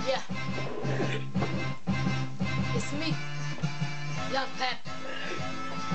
Yeah. It's me, Young Pappy.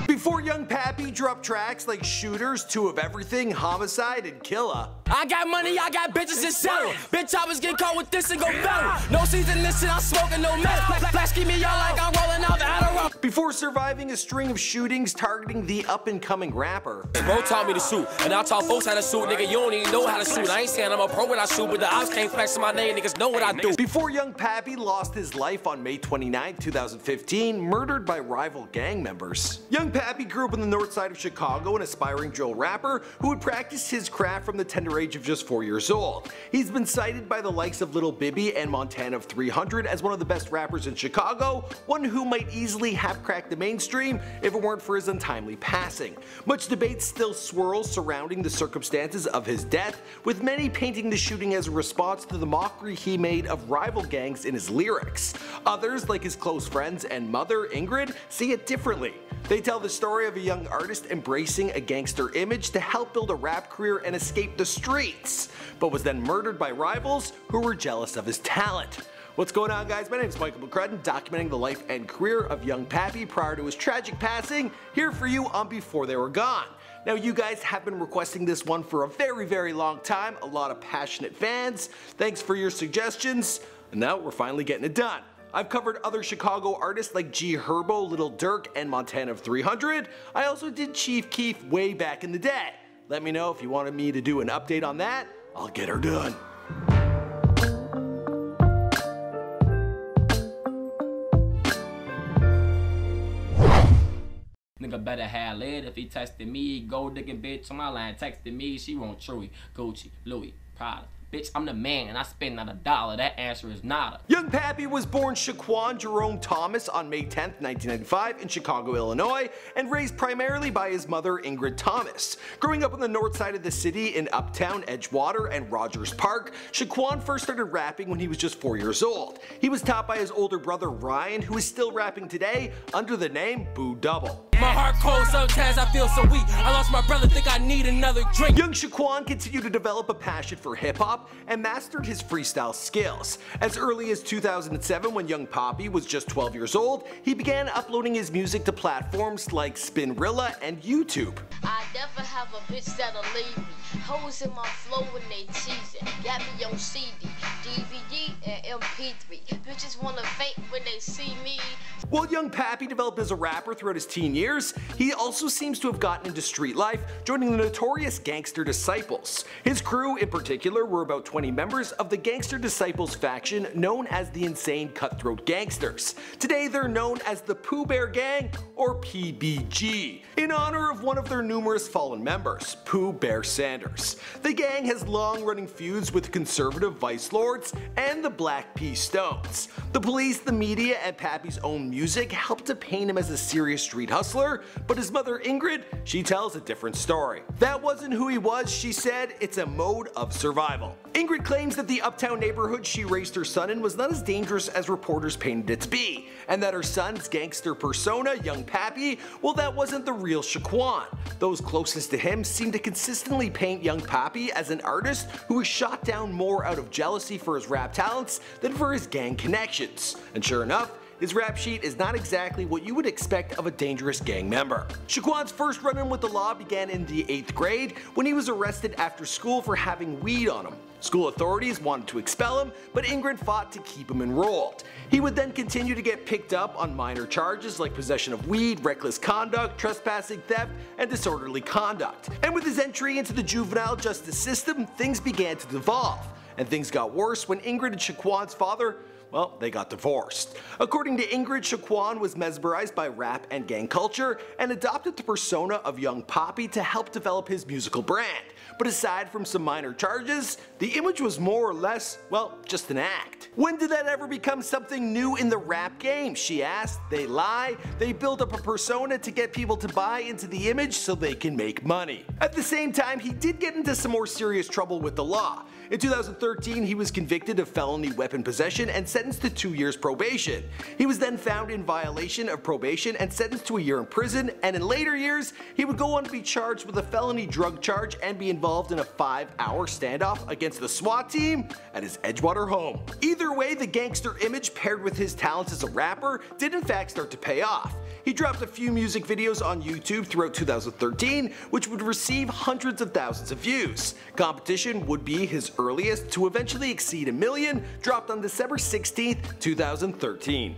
Before Young Pappy dropped tracks like Shooters, Two of Everything, Homicide, and Killa. I got money, I got bitches and settle. Bitch, I was getting caught with this and go better. No season, this shit, I'm smoking no metal. Flash keep me out like I'm rolling out the Adderall. Before surviving a string of shootings targeting the up-and-coming rapper. Bro taught me to shoot, and I taught folks how to shoot. Nigga, you don't even know how to shoot. I ain't saying I'm a pro when I shoot, but the ops can't flex my name. Niggas know what I do. Before Young Pappy lost his life on May 29, 2015, murdered by rival gang members. Young Pappy grew up on the north side of Chicago, an aspiring drill rapper who had practiced his craft from the tender age of just 4 years old. He's been cited by the likes of Lil Bibby and Montana of 300 as one of the best rappers in Chicago, one who might easily have cracked the mainstream if it weren't for his untimely passing. Much debate still swirls surrounding the circumstances of his death, with many painting the shooting as a response to the mockery he made of rival gangs in his lyrics. Others, like his close friends and mother, Ingrid, see it differently. They tell the story of a young artist embracing a gangster image to help build a rap career and escape the streets, but was then murdered by rivals who were jealous of his talent. What's going on, guys? My name is Michael McCrudden, documenting the life and career of Young Pappy prior to his tragic passing, here for you on Before They Were Gone. Now, you guys have been requesting this one for a very long time, a lot of passionate fans. Thanks for your suggestions, and now we're finally getting it done. I've covered other Chicago artists like G Herbo, Lil Durk, and Montana of 300. I also did Chief Keef way back in the day. Let me know if you wanted me to do an update on that. I'll get her done. Nigga better have lead if he tested me. Gold digging bitch on my line texted me. She want Chewy, Gucci, Louis, Prada. Bitch, I'm the man and I spend not a dollar. That answer is nada. Young Pappy was born Shaquan Jerome Thomas on May 10, 1995 in Chicago, Illinois, and raised primarily by his mother Ingrid Thomas. Growing up on the north side of the city in Uptown, Edgewater, and Rogers Park, Shaquan first started rapping when he was just 4 years old. He was taught by his older brother Ryan, who is still rapping today under the name Boo Double. My heart cold, sometimes I feel so weak. I lost my brother, think I need another drink. Young Shaquan continued to develop a passion for hip-hop and mastered his freestyle skills. As early as 2007, when Young Pappy was just 12 years old, he began uploading his music to platforms like Spinrilla and YouTube. I never have a bitch that'll leave me. Hoes in my flow when they teasing. Got me on CD, DVD, and MP3. Bitches wanna faint when they see me. While Young Pappy developed as a rapper throughout his teen years, he also seems to have gotten into street life, joining the notorious Gangster Disciples. His crew in particular were about 20 members of the Gangster Disciples faction known as the Insane Cutthroat Gangsters. Today they're known as the Pooh Bear Gang, or PBG, in honor of one of their numerous fallen members, Pooh Bear Sanders. The gang has long-running feuds with conservative vice lords and the Black P Stones. The police, the media, and Pappy's own music helped to paint him as a serious street hustler, but his mother Ingrid, she tells a different story. That wasn't who he was, she said, it's a mode of survival. Ingrid claims that the uptown neighborhood she raised her son in was not as dangerous as reporters painted it to be, and that her son's gangster persona, Young Pappy, well, that wasn't the real Shaquan. Those closest to him seem to consistently paint Young Pappy as an artist who was shot down more out of jealousy for his rap talents than for his gang connections. And sure enough, his rap sheet is not exactly what you would expect of a dangerous gang member. Shaquan's first run-in with the law began in the 8th grade when he was arrested after school for having weed on him. School authorities wanted to expel him, but Ingrid fought to keep him enrolled. He would then continue to get picked up on minor charges like possession of weed, reckless conduct, trespassing, theft, and disorderly conduct. And with his entry into the juvenile justice system, things began to devolve. And things got worse when Ingrid and Shaquan's father, well, they got divorced. According to Ingrid, Shaquan was mesmerized by rap and gang culture and adopted the persona of Young Pappy to help develop his musical brand. But aside from some minor charges, the image was more or less, well, just an act. When did that ever become something new in the rap game, she asked. They lie, they build up a persona to get people to buy into the image so they can make money. At the same time, he did get into some more serious trouble with the law. In 2013, he was convicted of felony weapon possession and sentenced to 2 years probation. He was then found in violation of probation and sentenced to a year in prison, and in later years, he would go on to be charged with a felony drug charge and be evolved in a 5-hour standoff against the SWAT team at his Edgewater home. Either way, the gangster image paired with his talents as a rapper did in fact start to pay off. He dropped a few music videos on YouTube throughout 2013, which would receive hundreds of thousands of views. Competition would be his earliest to eventually exceed 1 million, dropped on December 16th, 2013.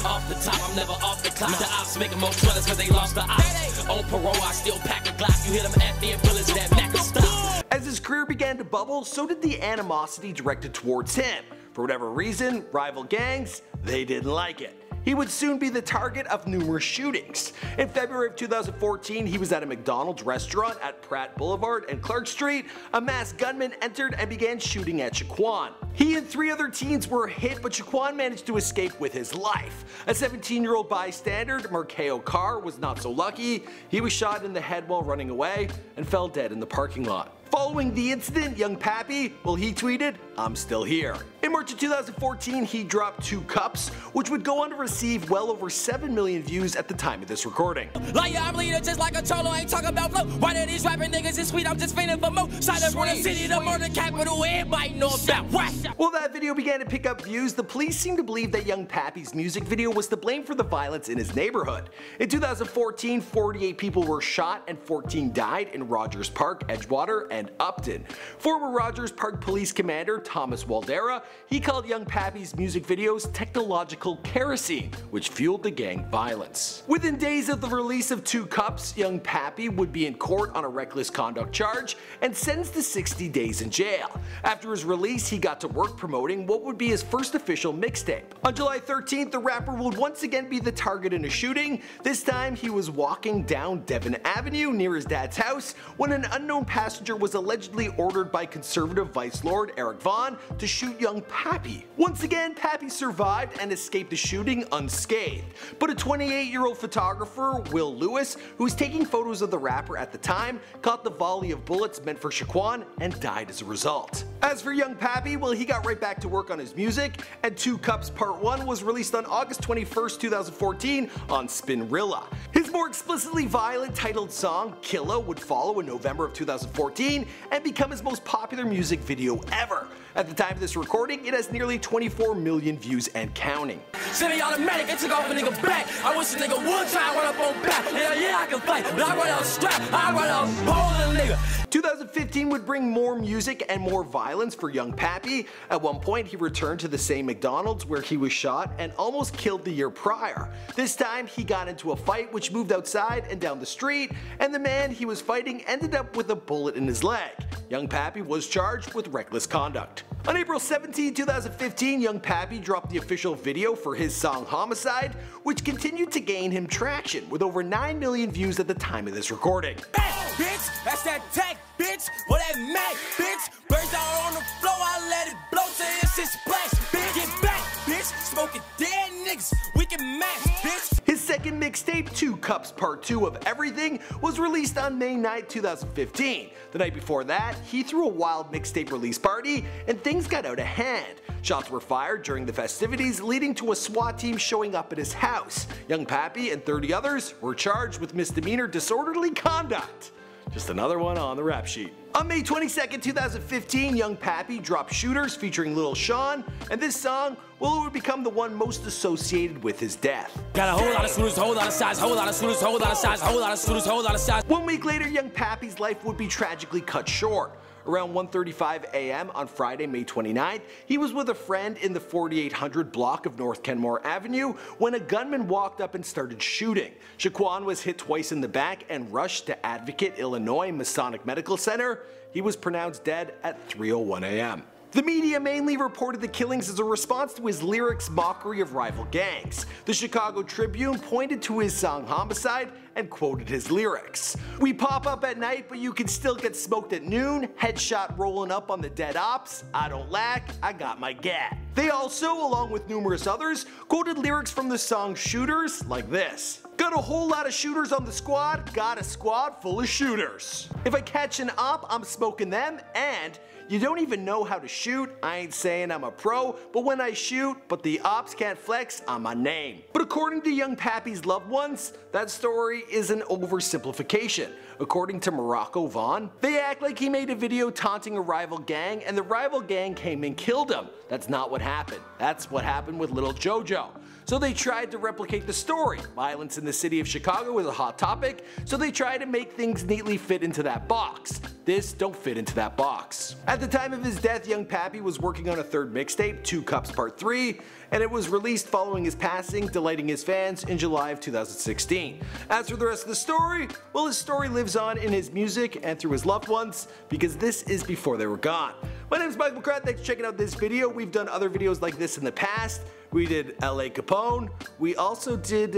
Off the top, I'm never off the clock. The ops making more killers cause they lost the ops. On parole, I still pack a Glock. You hit them at the bullets that Mac can stop. As his career began to bubble, so did the animosity directed towards him. For whatever reason, rival gangs, they didn't like it. He would soon be the target of numerous shootings. In February of 2014, he was at a McDonald's restaurant at Pratt Boulevard and Clark Street. A masked gunman entered and began shooting at Shaquan. He and 3 other teens were hit, but Shaquan managed to escape with his life. A 17-year-old bystander, Markeo Carr, was not so lucky. He was shot in the head while running away and fell dead in the parking lot. Following the incident, Young Pappy, well, he tweeted, "I'm still here." In March of 2014, he dropped 2 Cups, which would go on to receive well over 7 million views at the time of this recording. Like I'm leader just like a cholo, ain't talking about flow. Why do these rapping niggas is sweet? I'm just feeling for more. Side up from the city, the murder capital, everybody know about what? While that video began to pick up views, the police seemed to believe that Young Pappy's music video was to blame for the violence in his neighborhood. In 2014, 48 people were shot and 14 died in Rogers Park, Edgewater, and Upton. Former Rogers Park Police Commander Thomas Waldera, he called Young Pappy's music videos technological kerosene, which fueled the gang violence. Within days of the release of 2 Cups, Young Pappy would be in court on a reckless conduct charge and sentenced to 60 days in jail. After his release, he got to work promoting what would be his first official mixtape. On July 13th, the rapper would once again be the target in a shooting. This time, he was walking down Devon Avenue near his dad's house when an unknown passenger was allegedly ordered by conservative Vice Lord Eric Vaughn to shoot Young Pappy. Once again, Pappy survived and escaped the shooting unscathed, but a 28-year-old photographer, Will Lewis, who was taking photos of the rapper at the time, caught the volley of bullets meant for Shaquan and died as a result. As for Young Pappy, well, he got right back to work on his music, and 2 Cups Part 1 was released on August 21st, 2014 on Spinrilla. His more explicitly violent titled song, Killa, would follow in November of 2014 and become his most popular music video ever. At the time of this recording, it has nearly 24 million views and counting. Semi-automatic, it took off a nigga back. I wish a nigga would try and run up on back. Yeah, I can fight, but I run out strap, I run out bowling nigga. 2015 would bring more music and more violence for Young Pappy. At one point, he returned to the same McDonald's where he was shot and almost killed the year prior. This time, he got into a fight which moved outside and down the street, and the man he was fighting ended up with a bullet in his leg. Young Pappy was charged with reckless conduct. On April 17, 2015, Young Pappy dropped the official video for his song Homicide, which continued to gain him traction with over 9 million views at the time of this recording. Bitch, that's that tech, bitch. What that Mac, bitch. Birds out on the floor, I let it blow till it's a splash, bitch. Get back, bitch. Smoking dead niggas, we can match, bitch. His second mixtape, 2 Cups Part 2 of Everything, was released on May 9, 2015. The night before that, he threw a wild mixtape release party and things got out of hand. Shots were fired during the festivities, leading to a SWAT team showing up at his house. Young Pappy and 30 others were charged with misdemeanor disorderly conduct. Just another one on the rap sheet. On May 22nd, 2015, Young Pappy dropped Shooters featuring Lil Sean, and this song, well, it would become the one most associated with his death. Got a whole lot of shooters, whole lot of size, whole lot of shooters, whole lot of size, whole lot of shooters, whole lot of size. 1 week later, Young Pappy's life would be tragically cut short. Around 1:35 a.m. on Friday, May 29th, he was with a friend in the 4800 block of North Kenmore Avenue when a gunman walked up and started shooting. Shaquan was hit twice in the back and rushed to Advocate, Illinois Masonic Medical Center. He was pronounced dead at 3:01 a.m. The media mainly reported the killings as a response to his lyrics' mockery of rival gangs. The Chicago Tribune pointed to his song Homicide and quoted his lyrics. "We pop up at night, but you can still get smoked at noon. Headshot rolling up on the dead ops. I don't lack, I got my gat." They also, along with numerous others, quoted lyrics from the song Shooters like this. Got a whole lot of shooters on the squad, got a squad full of shooters. If I catch an op, I'm smoking them, and you don't even know how to shoot, I ain't saying I'm a pro, but when I shoot, but the ops can't flex on my name. But according to Young Pappy's loved ones, that story is an oversimplification. According to Morocco Vaughn, they act like he made a video taunting a rival gang and the rival gang came and killed him. That's not what happened. That's what happened with Little Jojo. So they tried to replicate the story. Violence in the city of Chicago was a hot topic, so they tried to make things neatly fit into that box. This don't fit into that box. At the time of his death, Young Pappy was working on a third mixtape, 2 Cups Part 3, and it was released following his passing, delighting his fans in July of 2016. As for the rest of the story, well, his story lives on in his music and through his loved ones, because this is before they were gone. My name is Michael Pratt, thanks for checking out this video. We've done other videos like this in the past. We did L.A. Capone. We also did,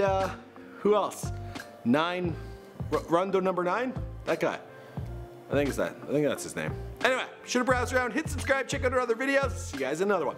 who else? Rondo number 9? That guy. I think that's his name. Anyway, should have browsed around, hit subscribe, check out our other videos. See you guys in another one.